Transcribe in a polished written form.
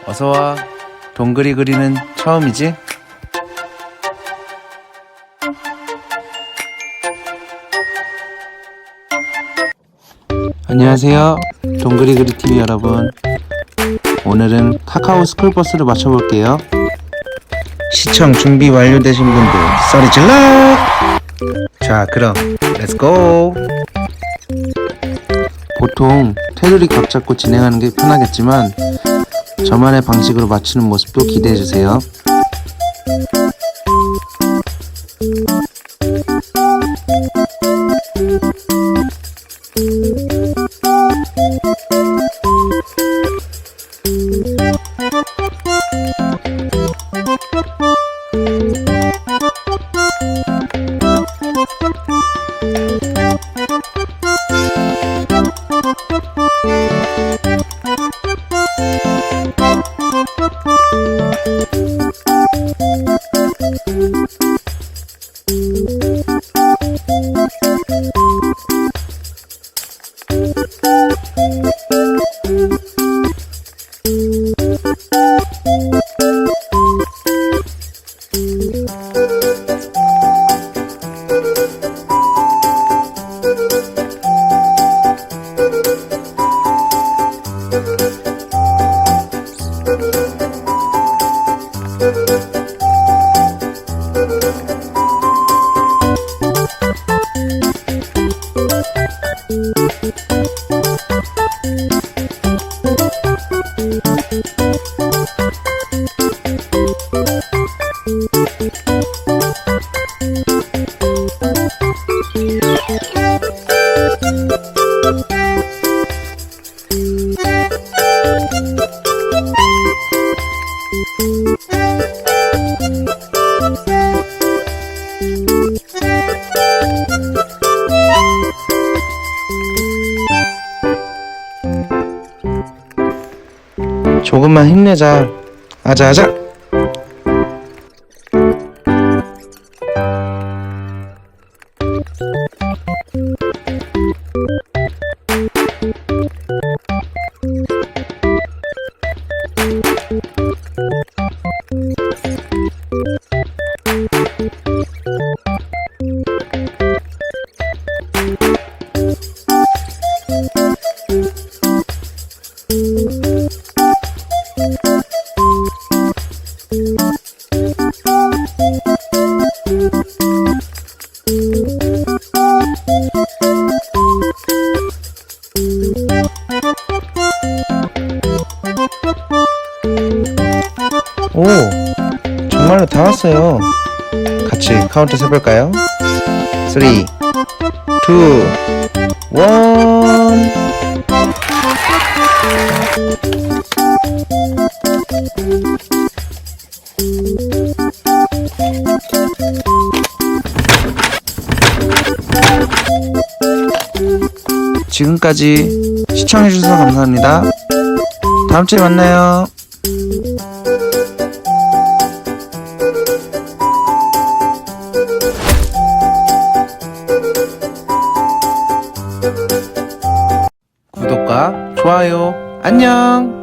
어서와. 동그리 그리는 처음이지? 안녕하세요. 동그리 그리 TV 여러분. 오늘은 카카오 스쿨버스를 맞춰볼게요. 시청 준비 완료되신 분들 소리 질러! 자, 그럼 렛츠고! 보통 테두리 각 잡고 진행하는 게 편하겠지만 저만의 방식으로 맞추는 모습도 기대해주세요. 조금만 힘내자. 아자아자. 오, 정말로 다 왔어요. 같이 카운트 세볼까요? 3, 2, 1. 지금까지 시청해주셔서 감사합니다. 다음주에 만나요. 구독과 좋아요, 안녕!